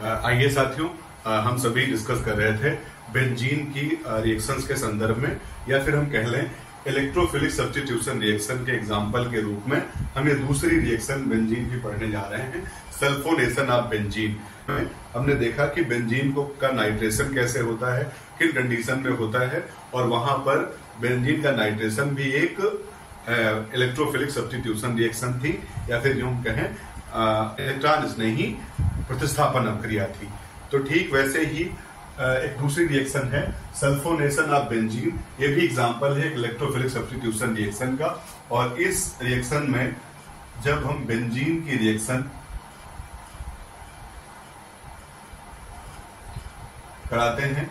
आइए साथियों, हम सभी डिस्कस कर रहे थे बेंजीन की रिएक्शंस के संदर्भ में, या फिर हम कह लें इलेक्ट्रोफिलिक सब्स्टिट्यूशन रिएक्शन के एग्जांपल के रूप में हम ये दूसरी रिएक्शन बेंजीन की पढ़ने जा रहे हैं, सल्फोनेशन ऑफ बेंजीन। हमने देखा कि बेंजीन का नाइट्रेशन कैसे होता है, किन कंडीशन में होता है, और वहां पर बेंजीन का नाइट्रेशन भी एक इलेक्ट्रोफिलिक सब्स्टिट्यूशन रिएक्शन थी, या फिर जो हम कहें इलेक्ट्रॉन स्नेही प्रतिस्थापन अभिक्रिया थी। तो ठीक वैसे ही एक दूसरी रिएक्शन है सल्फोनेशन ऑफ बेंजीन। ये भी एग्जांपल है एक इलेक्ट्रोफिलिक सब्स्टिट्यूशन रिएक्शन का। और इस रिएक्शन में जब हम बेंजीन की रिएक्शन कराते हैं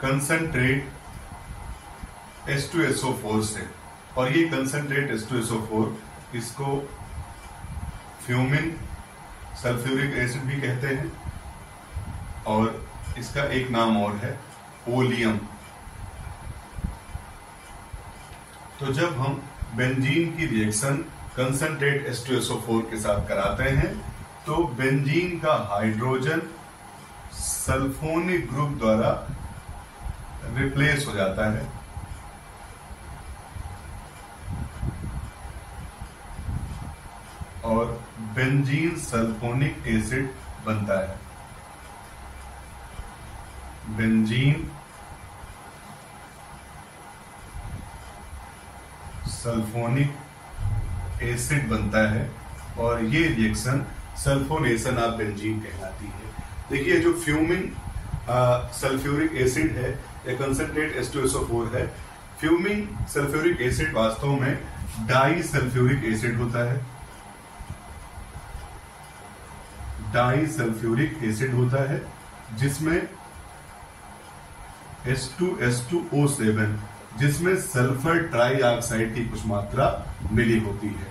कंसंट्रेट H2SO4 से, और ये कंसंट्रेट H2SO4 इसको फ्यूमिंग सल्फ्यूरिक एसिड भी कहते हैं, और इसका एक नाम और है ओलियम। तो जब हम बेंजीन की रिएक्शन कंसंट्रेट H2SO4 के साथ कराते हैं तो बेंजीन का हाइड्रोजन सल्फोनिक ग्रुप द्वारा रिप्लेस हो जाता है, और बेंजीन सल्फोनिक एसिड बनता है। बेंजीन सल्फोनिक एसिड बनता है, और ये रिएक्शन सल्फोनेशन ऑफ बेंजीन कहलाती है। देखिए, जो फ्यूमिंग सल्फ्यूरिक एसिड है या कंसंट्रेट H2SO4 है, फ्यूमिंग सल्फ्यूरिक एसिड वास्तव में डाई सल्फ्यूरिक एसिड होता है। डाई सल्फ्यूरिक एसिड होता है जिसमें H2S2O7 जिसमें सल्फर ट्राइऑक्साइड की कुछ मात्रा मिली होती है।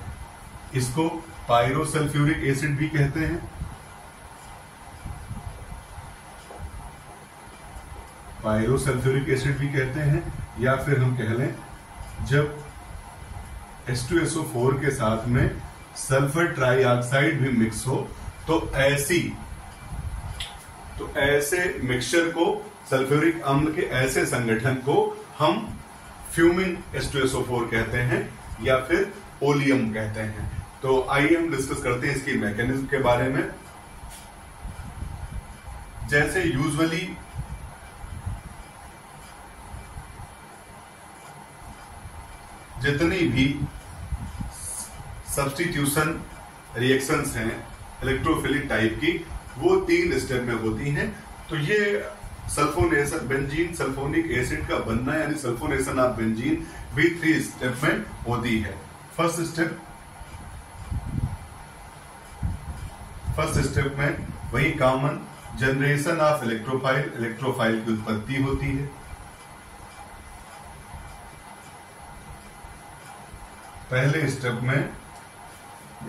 इसको पायरोसल्फ्यूरिक एसिड भी कहते हैं। पायरोसल्फ्यूरिक एसिड भी कहते हैं, या फिर हम कह लें जब H2SO4 के साथ में सल्फर ट्राइऑक्साइड भी मिक्स हो तो ऐसे मिक्सचर को, सल्फ्यूरिक अम्ल के ऐसे संगठन को हम फ्यूमिंग H2SO4 कहते हैं या फिर ओलियम कहते हैं। तो आइए हम डिस्कस करते हैं इसकी मैकेनिज्म के बारे में। जैसे यूजुअली जितनी भी सब्स्टिट्यूशन रिएक्शंस हैं इलेक्ट्रोफिलिक टाइप की, वो 3 स्टेप में होती हैं। तो ये सल्फोनेशन बेंजीन सल्फोनिक एसिड का बनना यानी सल्फोनेशन ऑफ बेंजीन भी 3 स्टेप में होती है। फर्स्ट स्टेप में वही कॉमन जनरेशन ऑफ इलेक्ट्रोफाइल की उत्पत्ति होती है। पहले स्टेप में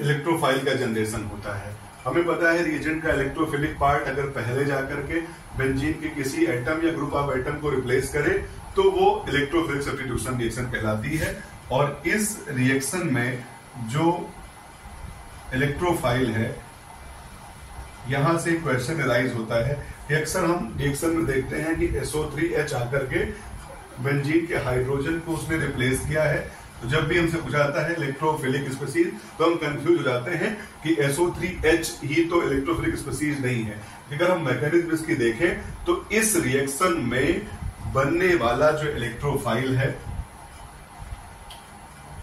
इलेक्ट्रोफाइल का जनरेशन होता है। हमें पता है रिएजेंट का इलेक्ट्रोफिलिक पार्ट अगर पहले जाकर के बेंजीन के किसी एटम या ग्रुप ऑफ एटम को रिप्लेस करे तो वो इलेक्ट्रोफिलिक सब्स्टिट्यूशन रिएक्शन कहलाती है। और इस रिएक्शन में जो इलेक्ट्रोफाइल है, यहां से क्वेश्चन अराइज होता है कि अक्सर हम रिएक्शन में देखते हैं कि SO3H आकर के बेंजीन के हाइड्रोजन को उसने रिप्लेस किया है। तो जब भी हमसे पूछा जाता है इलेक्ट्रोफिलिक स्पीसीज तो हम कंफ्यूज हो जाते हैं कि SO3H ही तो इलेक्ट्रोफिलिक स्पीसीज नहीं है। अगर हम मैकेनिज्म इसकी देखें तो इस रिएक्शन में बनने वाला जो इलेक्ट्रोफाइल है,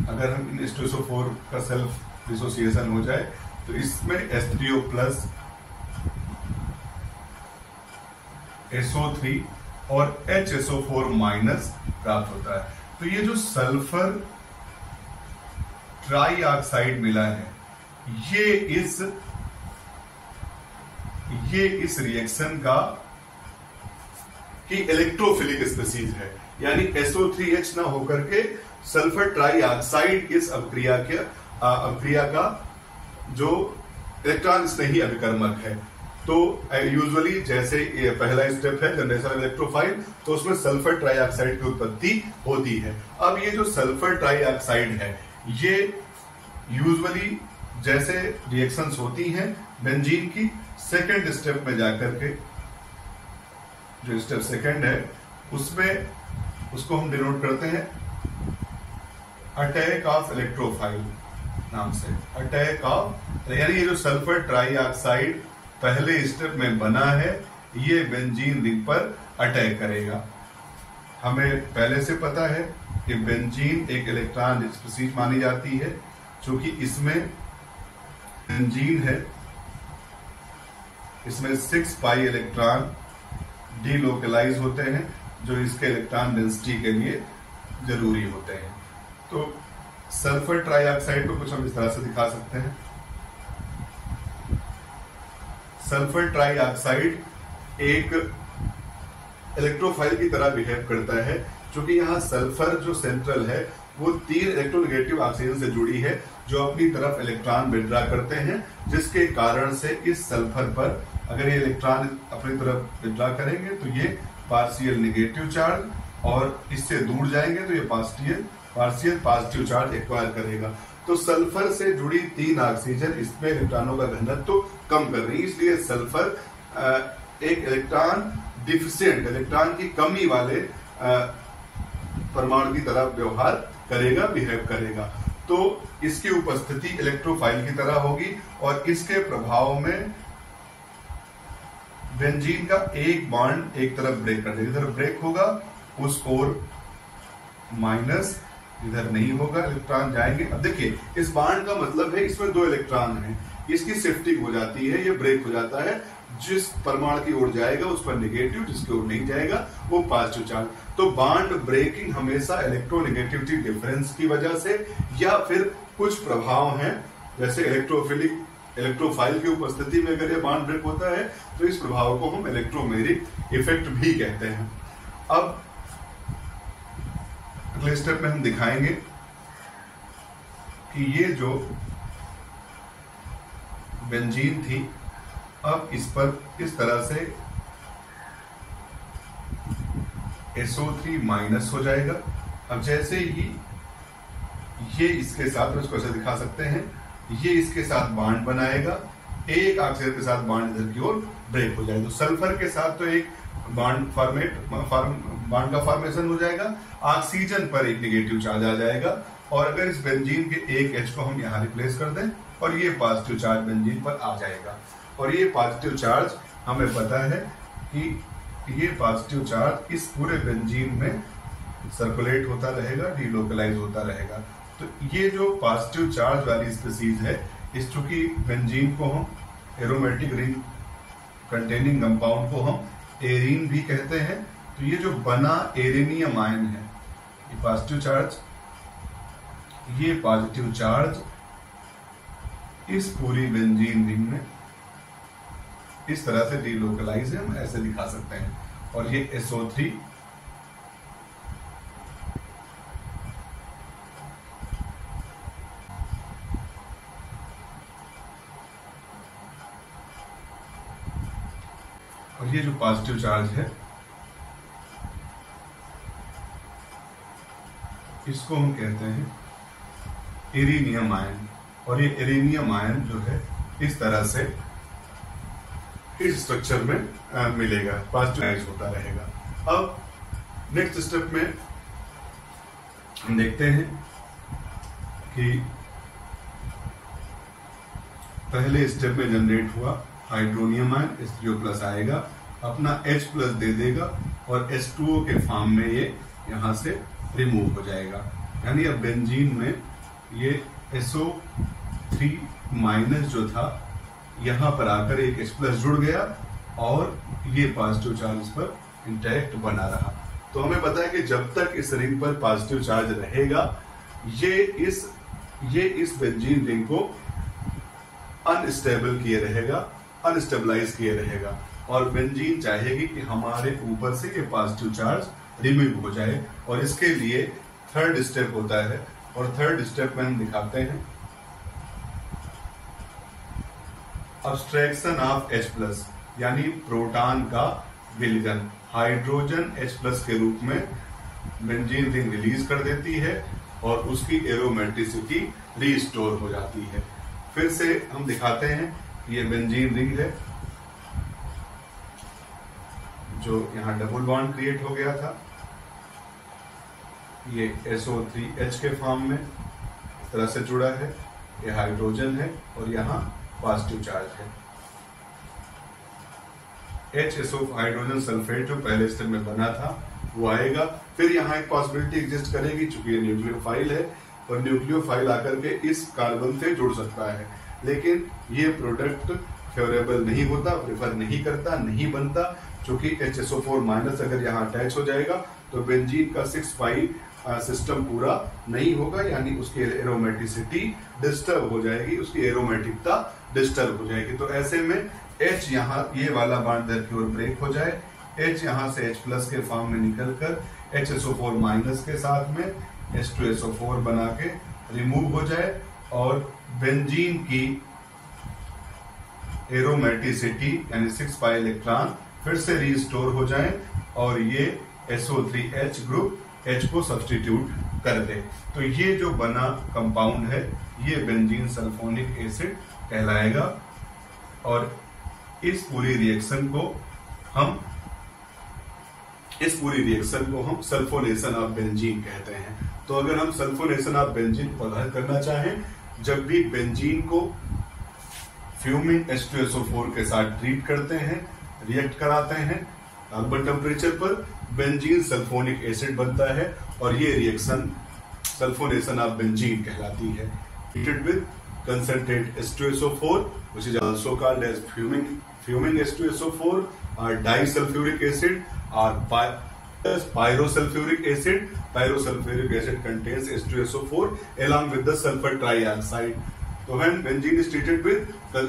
अगर हम इन H2SO4 का सेल्फ डिसोसिएशन हो जाए तो इसमें H3O प्लस SO3 और HSO4 माइनस प्राप्त होता है। तो ये जो सल्फर ट्राइऑक्साइड मिला है, ये इस रिएक्शन का की इलेक्ट्रोफिलिक स्पीसीज है, यानी SO3H ना होकर के सल्फर ट्राइऑक्साइड इस अभिक्रिया का जो इलेक्ट्रॉन स्नेही अभिकर्मक है। तो यूजुअली जैसे ये पहला स्टेप है जनरेशन ऑफ इलेक्ट्रोफाइल, तो उसमें सल्फर ट्राइऑक्साइड की उत्पत्ति होती है। अब ये जो सल्फर ट्राइऑक्साइड है, ये यूजुअली जैसे रिएक्शंस होती हैं बेंजीन की, सेकेंड स्टेप में जाकर के जो स्टेप सेकेंड है उसमें उसको हम डिनोट करते हैं अटैक ऑफ इलेक्ट्रोफाइल नाम से। अटैक ऑफ, यानी ये जो सल्फर ट्राईऑक्साइड पहले स्टेप में बना है ये बेंजीन रिंग पर अटैक करेगा। हमें पहले से पता है कि बेंजीन एक इलेक्ट्रॉन रिच स्पीशीज मानी जाती है, क्योंकि इसमें बेंजीन है, इसमें 6 पाई इलेक्ट्रॉन डीलोकलाइज होते हैं जो इसके इलेक्ट्रॉन डेंसिटी के लिए जरूरी होते हैं। तो सल्फर ट्राईऑक्साइड को कुछ हम इस तरह से दिखा सकते हैं। सल्फर ट्राईऑक्साइड एक इलेक्ट्रोफाइल की तरह बिहेव करता है, क्योंकि यहाँ सल्फर जो सेंट्रल है वो 3 इलेक्ट्रोनेगेटिव ऑक्सीजन से जुड़ी है जो अपनी तरफ इलेक्ट्रॉन विड्रॉ करते हैं, जिसके कारण से इस सल्फर पर अगर ये इलेक्ट्रॉन अपनी तरफ विड्रॉ करेंगे तो ये पार्शियल नेगेटिव चार्ज, और इससे दूर जाएंगे तो ये पार्शियल पॉजिटिव चार्ज एक्वायर करेगा। तो सल्फर से जुड़ी 3 ऑक्सीजन इसमें इलेक्ट्रॉनों का घनत्व तो कम कर रही है, इसलिए सल्फर एक इलेक्ट्रॉन डिफिशिएंट, इलेक्ट्रॉन की कमी वाले परमाणु की तरह व्यवहार करेगा, बिहेव करेगा। तो इसकी उपस्थिति इलेक्ट्रोफाइल की तरह होगी और इसके प्रभाव में बेंजीन का एक बॉन्ड एक तरफ ब्रेक कर देगा, इधर ब्रेक होगा उस ओर माइनस, इधर नहीं होगा, इलेक्ट्रॉन जाएंगे। अब देखिए इस बॉन्ड का मतलब है इसमें 2 इलेक्ट्रॉन हैं, इसकी शिफ्टिंग हो जाती है, ये ब्रेक हो जाता है, जिस परमाणु की ओर जाएगा उस पर नेगेटिव, जिसकी ओर नहीं जाएगा वो पॉजिटिव चार्ज। तो बॉन्ड ब्रेकिंग हमेशा इलेक्ट्रोनेगेटिविटी डिफरेंस की वजह से या फिर कुछ प्रभाव हैं, जैसे इलेक्ट्रोफाइल की उपस्थिति में अगर ये बॉन्ड ब्रेक होता है तो इस प्रभाव को हम इलेक्ट्रोमेरिक इफेक्ट भी कहते हैं। अब अगले स्टेप में हम दिखाएंगे कि ये जो बेंजीन थी अब इस पर इस तरह से SO3 माइनस हो जाएगा। अब जैसे ही ये इसके साथ, इसको ऐसे दिखा सकते हैं, ये इसके साथ बॉन्ड बनाएगा, एक ऑक्सीजन के साथ बॉन्ड इधर की ओर ब्रेक हो जाएगा। तो सल्फर के साथ तो एक बॉन्ड का फॉर्मेशन हो जाएगा, ऑक्सीजन पर एक नेगेटिव चार्ज आ जाएगा, और अगर इस बेंजीन के एक H को हम यहाँ रिप्लेस कर दें और ये पॉजिटिव चार्ज बेंजीन पर आ जाएगा। और ये पॉजिटिव चार्ज हमें पता है कि ये पॉजिटिव चार्ज इस पूरे बेंजीन में सर्कुलेट होता रहेगा, डीलोकलाइज होता रहेगा। तो ये जो पॉजिटिव चार्ज वाली स्पीशीज है, इस चूंकि बेंजीन को हम एरोमेटिक रिंग कंटेनिंग कंपाउंड को हम एरीन भी कहते हैं, तो ये जो बना एरेनियम आयन है, ये पॉजिटिव चार्ज इस पूरी बेंजीन रिंग में इस तरह से डीलोकलाइज है, हम ऐसे दिखा सकते हैं। और ये SO3 और ये जो पॉजिटिव चार्ज है इसको हम कहते हैं एरेनियम आयन, और ये एरेनियम आयन जो है इस तरह से इस स्ट्रक्चर में मिलेगा, पॉजिटिव होता रहेगा। अब नेक्स्ट स्टेप में हम देखते हैं कि पहले स्टेप में जनरेट हुआ हाइड्रोनियम आयन, H3O+ आएगा, अपना H+ दे देगा और H2O के फॉर्म में ये यहां से रिमूव हो जाएगा। यानी अब बेंजीन में ये SO3- जो था यहां पर आकर एक H+ जुड़ गया और ये पॉजिटिव चार्ज इस पर इंटैक्ट बना रहा। तो हमें पता है कि जब तक इस रिंग पर पॉजिटिव चार्ज रहेगा ये इस बेंजीन रिंग को अनस्टेबल किए रहेगा, अनस्टेबलाइज किए रहेगा, और बेंजीन चाहेगी कि हमारे ऊपर से ये पॉजिटिव चार्ज रिमूव हो जाए, और इसके लिए थर्ड स्टेप होता है। और थर्ड स्टेप में हम दिखाते हैं अब्स्ट्रैक्शन ऑफ H+, यानी प्रोटॉन का विलयन। हाइड्रोजन H+ के रूप में बेंजीन रिंग रिलीज कर देती है और उसकी एरोमेटिसिटी रीस्टोर हो जाती है। फिर से हम दिखाते हैं, ये बेंजीन रिंग है जो यहाँ डबल बॉन्ड क्रिएट हो गया था, ये SO3H के फॉर्म में इस तरह से जुड़ा है, ये हाइड्रोजन है और यहाँ पॉजिटिव चार्ज है। HSO हाइड्रोजन सल्फेट जो पहले स्टेप में बना था वो आएगा। फिर यहाँ एक पॉसिबिलिटी एग्जिस्ट करेगी, चूंकि ये न्यूक्लियोफाइल है और न्यूक्लियोफाइल आकर के इस कार्बन से जुड़ सकता है, लेकिन ये प्रोडक्ट फेवरेबल नहीं होता, प्रेफर नहीं करता, नहीं बनता, क्योंकि HSO4- अगर यहाँ अटैच हो जाएगा तो बेंजीन का 6 पाई सिस्टम पूरा नहीं होगा, यानी उसकी एरोमेटिसिटी डिस्टर्ब हो जाएगी, उसकी एरोमेटिकता डिस्टर्ब हो जाएगी। तो ऐसे में H यहाँ ये वाला बॉन्ड दर की ओर ब्रेक हो जाए, H यहाँ से H+ के फॉर्म में निकलकर HSO4- के साथ में H2SO4 बना के रिमूव हो जाए और बेंजीन की एरोमेटिसिटी यानी 6 पाई इलेक्ट्रॉन फिर से रिस्टोर हो जाए और ये SO3H ग्रुप H को सब्स्टिट्यूट कर दे। तो ये जो बना कंपाउंड है ये बेंजीन सल्फोनिक एसिड कहलाएगा और इस पूरी रिएक्शन को हम सल्फोनेशन ऑफ बेंजीन कहते हैं। तो अगर हम सल्फोनेशन ऑफ बेंजीन को पता करना चाहें, जब भी बेंजीन को फ्यूमिंग H2SO4 के साथ ट्रीट करते हैं, रिएक्ट कराते हैं, कार्बन टेम्परेचर पर बेंजीन सल्फोनिक एसिड बनता है और ये रिएक्शन सल्फोनेशन ऑफ बेंजीन कहलाती है। Treated with concentrate H2SO4 which is also called as fuming H2SO4 or disulfuric acid or pyrosulfuric acid. Pyrosulfuric acid contains H2SO4 along with the sulfur trioxide. So when benzene is treated with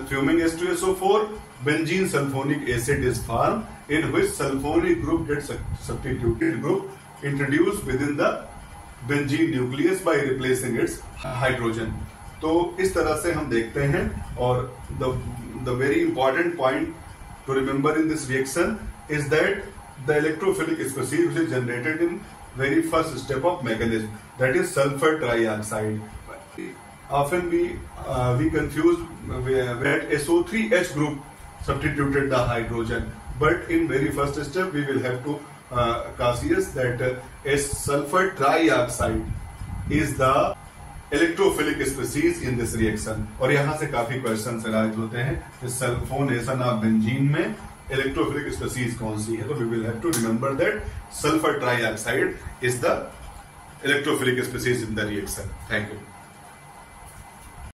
fuming H2SO4, benzene sulfonic acid is formed in which sulfonic group gets substituted group introduced within the benzene nucleus by replacing its hydrogen. तो इस तरह से हम देखते हैं और the very important point to remember in this reaction is that the electrophilic species which is generated in very first step of mechanism, that is sulfur trioxide. Often we confuse that SO3H group substituted the hydrogen, but in very first step we will have to cautious that sulfur trioxide is the electrophilic species in this reaction. और यहां से काफी question arise होते हैं कि sulphonation of benzene में electrophilic species कौन सी है, तो we will have to remember that sulphur trioxide is the electrophilic species in the reaction. Thank you.